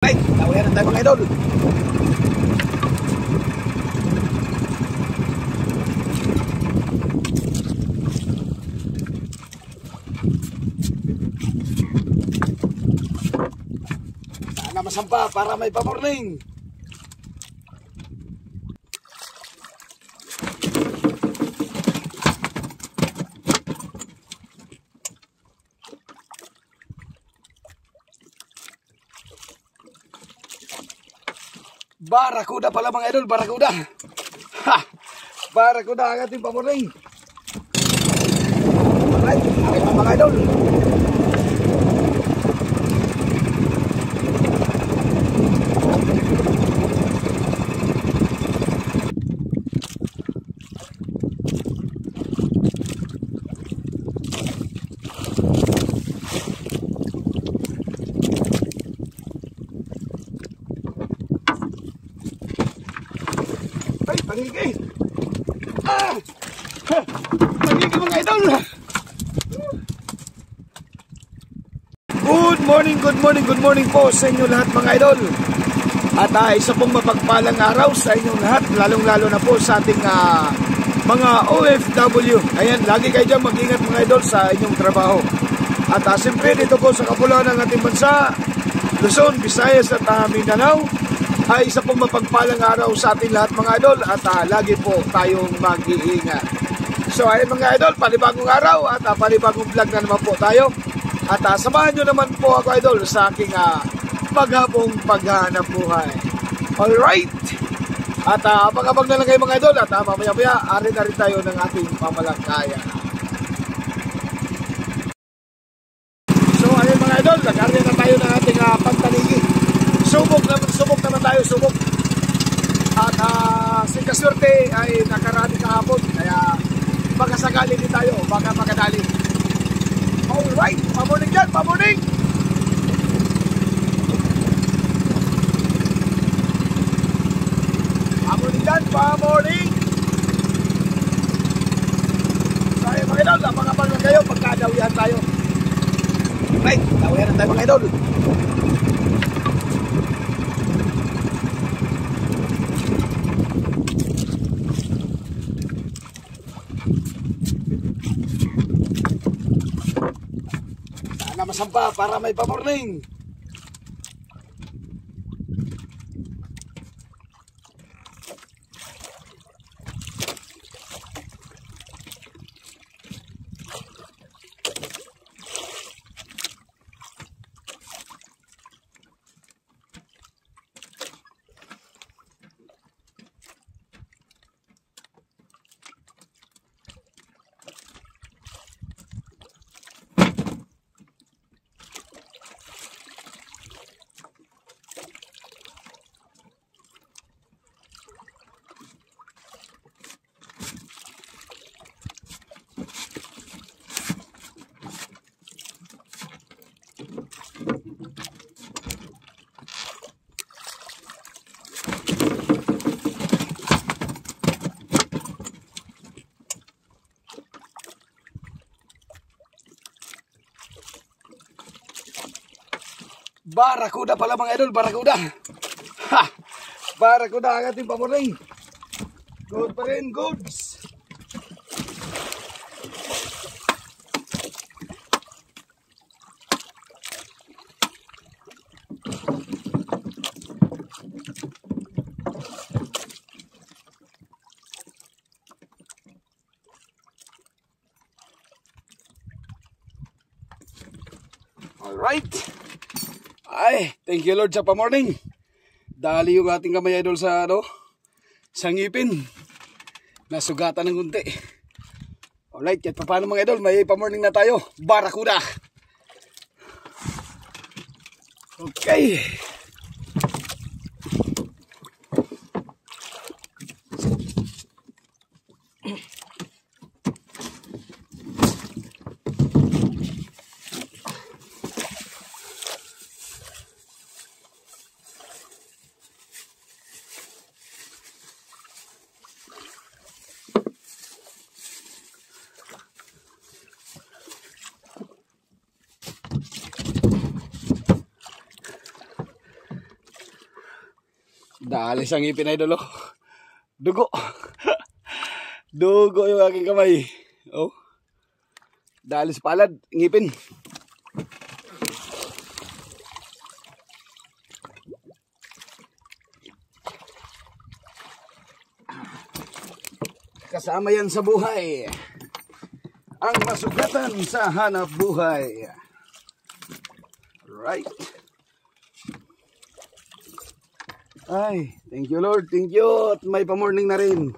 Right, tawayan na tayo mga idol. Sana masampa para may pa-morning. Barakuda pala mga idol, barakuda. Ha! Barakuda ang ating pa-morning. Alright, akin pa mga idol. Pangigi! Pangigi mga idol! Good morning po sa inyo lahat mga idol. At isa pong mapagpalang araw sa inyong lahat, lalong-lalo na po sa ating mga OFW. Ayan, lagi kayo dyan mag-ingat mga idol sa inyong trabaho. At siyempre dito po sa kapuluan ng ating bansa, Luzon, Visayas at Mindanao, ay isa pong mapagpalang araw sa ating lahat mga idol at lagi po tayong mag-iingat. So ayun mga idol, panibagong araw at panibagong vlog na naman po tayo. At samahan nyo naman po ako idol sa aking paghapong paghanap buhay. Alright! At abang-abang na lang kayo mga idol at mamaya-maya arin na rin tayo ng ating pamalakaya. So ayun mga idol, nag-arin na tayo ng ating pagtaligi. Subok naman tayo. At si kaswerte ay nakarami kahapon. Kaya baka sakali din tayo, baka makadali. Alright, pa-morning dyan, pa-morning! Pa-morning dyan, pa-morning! So ayun mga idol, abang-abang lang kayo pagkadawihan tayo. Right, dawihan na tayo mga idol. Sana masampa para may pa-morning. Barakuda pala mga idol, barakuda. Ha! Barakuda ang ating pa-morning. Good pa rin, goods. Alright. Ay, thank you Lord sa pa-morning. Dali yung ating kamay idol sa sa ngipin. Nasugatan ng kunti. Alright, kahit pa paano mga idol, may pa-morning na tayo. Barakuda. Okay. Dalis ang ngipin, idol, oh. Dugo. Dugo yung aking kamay. Oh. Dalis palad, ngipin. Kasama yan sa buhay. Ang masugatan sa hanap buhay. Right. Ay, thank you Lord, thank you. At may pa-morning na rin.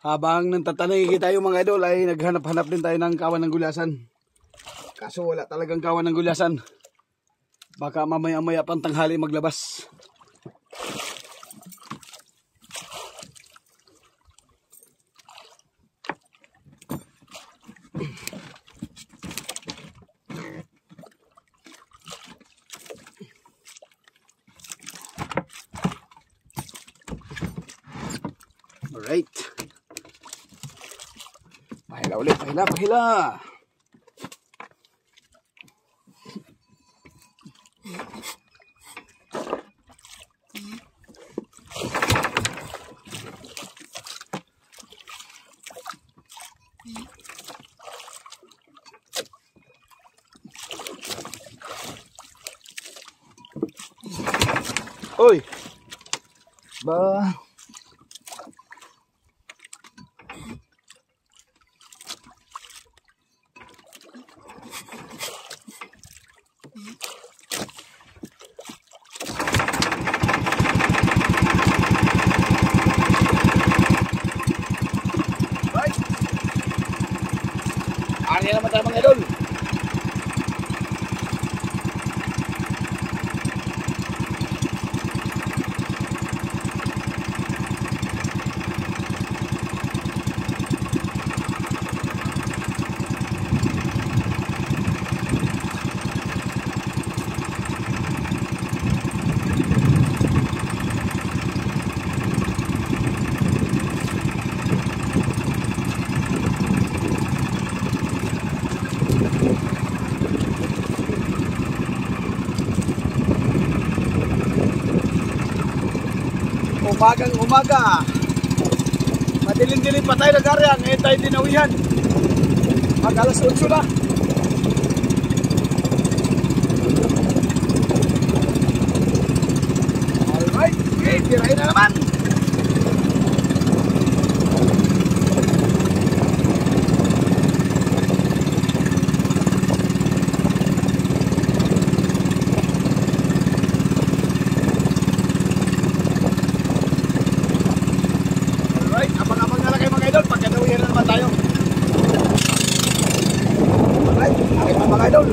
Habang nantatanay tayo mga idol ay naghanap-hanap din tayo ng kawan ng gulasan. Kaso wala talagang kawan ng gulasan. Baka mamaya-maya pang tanghali maglabas. Alright. Pahila ulit, pahila. Oy. Ba. Ano naman tayo mga idol? Umagang umaga, madilim-dilim pa tayo nag-area, ngayon tayo dinawihan. Mag alas 8 na. Alright, okay, tirahin na naman. Abang-abang na lang kayo mga idol, pagkadawihan na naman tayo. Alright, aking mga idol.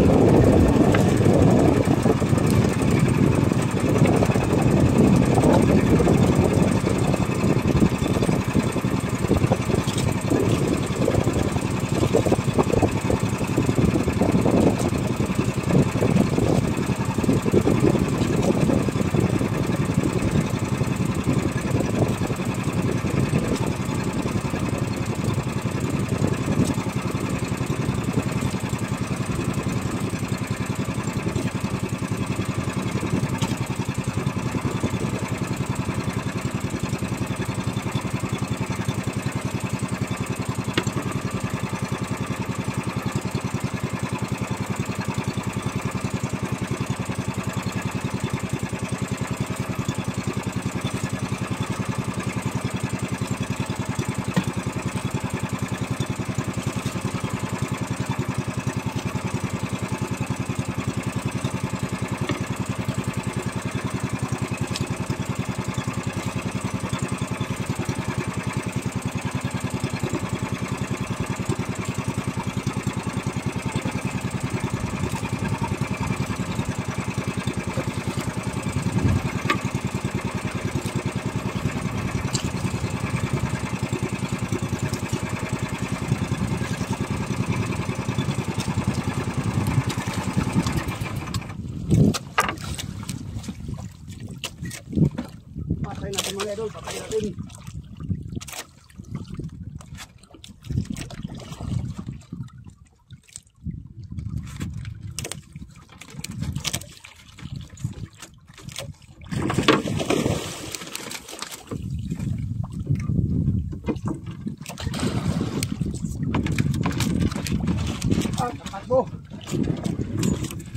Tatakbo.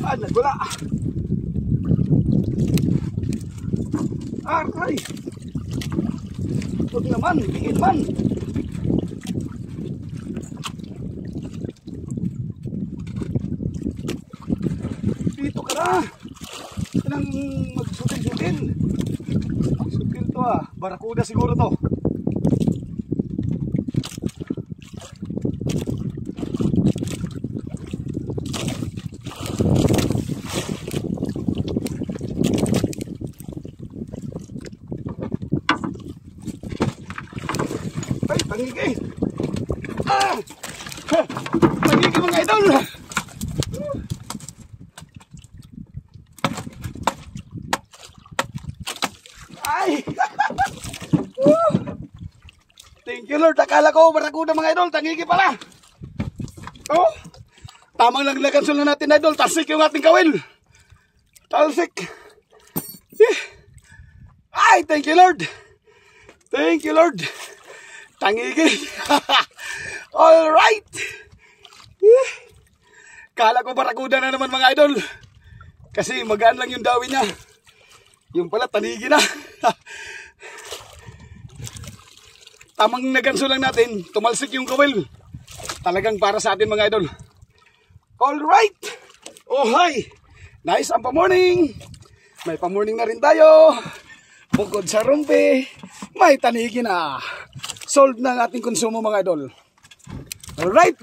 Nagula. Aray. Huwag naman, bigin man. Dito ka na. Kanang magsutin-sutin. Magsutin to Barakuda siguro to. Ay, pangigi. Pangigi mga idol. Ay. Thank you Lord. Akala ko barakuda mga idol. Tangigi pala. Oh. Tamang naglagansul na natin idol. Talsik yung ating kawil. Talsik. Ay, thank you Lord. Thank you Lord. Tangigi. All right. Kala ko barakuda na naman mga idol. Kasi magaan lang yung dawi niya. Yung pala tanigi na. Tamang naganso lang natin. Tumalsik yung kawil. Talagang para sa atin mga idol. All right. Oh hi. Nice ang pa-morning. May pa-morning na rin tayo. Bukod sa rumpi, may tanigi na. Solved na ang ating konsumo mga idol. Alright.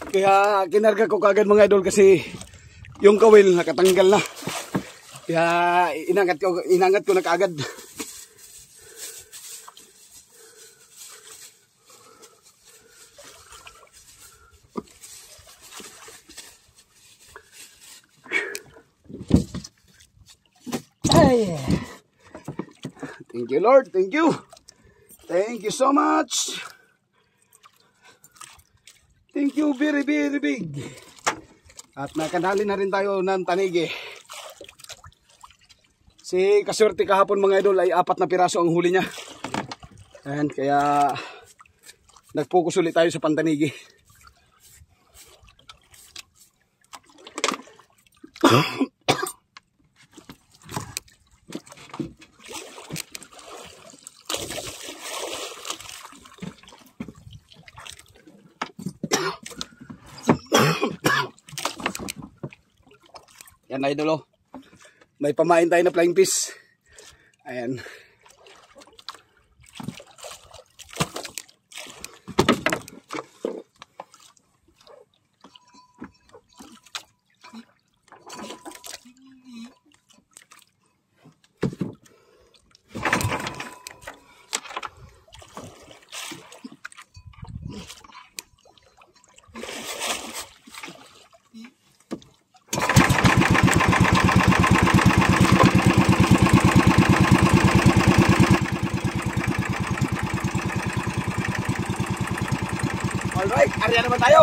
Kaya kinarga ko kagad mga idol kasi yung kawil nakatanggal na. Kaya inangat ko na kagad. Ay. Thank you Lord, thank you. Thank you so much. Thank you very very big. At nakadali na rin tayo ng tanigi. Si kaswerte kahapon mga idol ay 4 na piraso ang huli niya. Ayan, kaya nag-focus ulit tayo sa pantanigi. Yan idol oh. May pamain tayo na flying fish. Ayan. Alright, area naman tayo.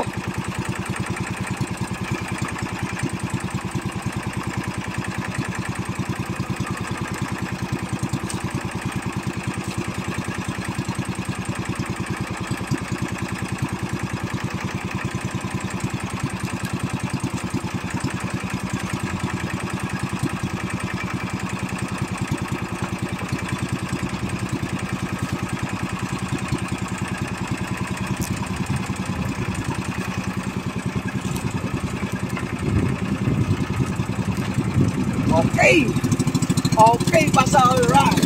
Okay. Okay, basta alright.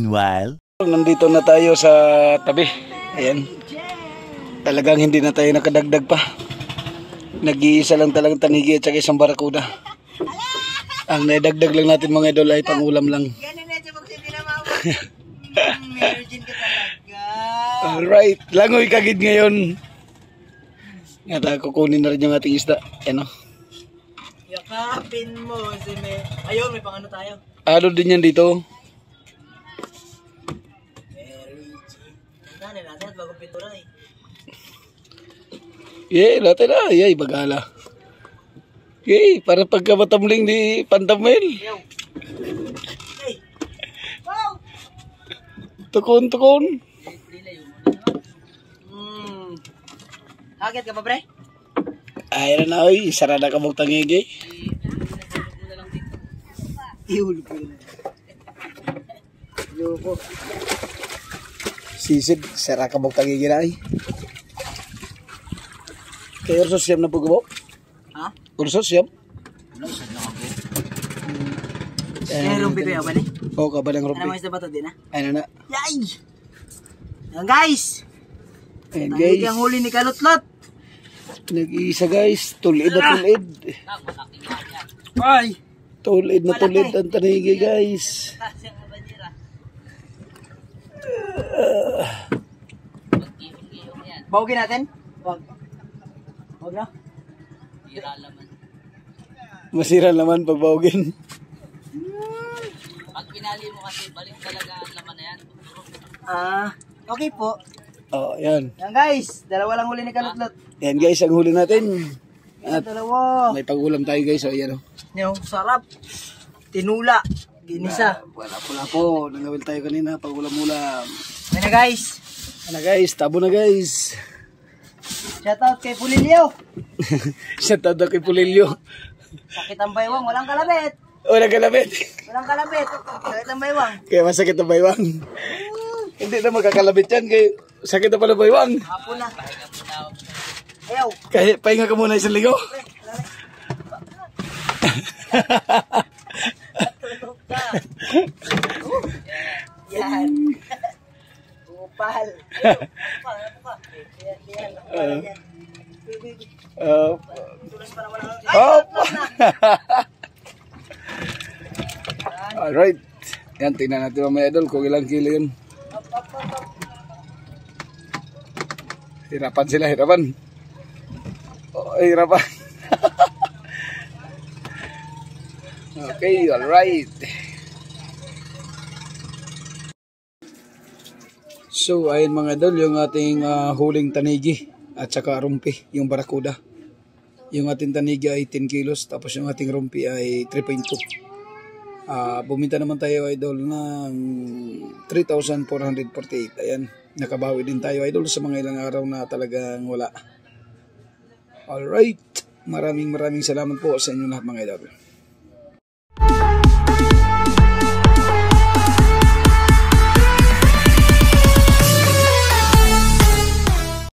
Meanwhile, nandito na tayo sa tabi. Ayan. Talagang hindi na tayo nakadagdag pa. Nag-iisa lang talagang tanigi at saka isang barakuda. Ang naidagdag lang natin mga idol ay pangulam lang. Ganun na siya magsabi na mama. Virgin ka talaga. Alright, langoy kagid ngayon. Nga kukunin na rin yung ating isda. Ano? Yakapin mo si me. Ayun, may pangano tayo. Ano din yan dito? Nanin natin at bagong pintura eh. Natin na. Bagala. Para pagka matamling di Pantamel. Yo. Hey. Wow. Tukon. Agad ka pa pre? Ay na oy, sarada ka mong tangigi. Ihulog ko yun. Loko. Sisid, sarada ka mong tangigi na ay. Kaya ursos siyam na pugubo? Ha? Ursos siyam? Kaya lumpi ko yaban eh. Oo, kabalang Ano rumpi. mo isda ba ito din ha? Ano na? Yay! Yan guys! Ayan Guys. guys. Ang huli ni Kalutlot. Nag-iisa guys. Tulid na tulid. Ay! Tulid na tulid ang tanigi guys. Bawagin natin? Wag. Wag na? Masira naman pag bawagin. Pag pinali mo kasi, balik talaga ang laman na yan. Okay po. Oh, yan. Yan guys, dalawa lang huli ni Kalutlot. Yan guys, ang huli natin. Yan, dalawa. May pag-ulam tayo guys. O, yan o. Yung sarap. Tinula. Ginisa. Wala po. Nangawil tayo kanina. Pag-ulam-ulam. Yan na guys. Ano guys, tabo na guys. Shoutout kay Pulilio. Shout out na kay Pulilio. Sakit ang baywang, walang kalabit. Walang kalabit. Walang kalabit. Sakit ang baywang. Kaya masakit ang baywang. Hindi na magkakalabit yan. Kaya sakit na pala baywang. Hapon na. Ayaw. Kaya pahinga ka muna isang ligo. Tulog ka. Yan. Upal. Yan. Tulas pa naman ang... Hop! Alright. Yan, tingnan natin mamaya idol kung ilang kilo yun. Hirapan sila, hirapan. Oh, hirapan. Okay, alright. So, ayun mga idol, yung ating huling tanigi at saka rumpi, yung barakuda. Yung ating tanigi ay 10 kilos, tapos yung ating rumpi ay 3.2. Buminta naman tayo idol ng 3,448. Ayan, nakabawi din tayo idol sa mga ilang araw na talagang wala. Alright, maraming salamat po sa inyo lahat mga idol.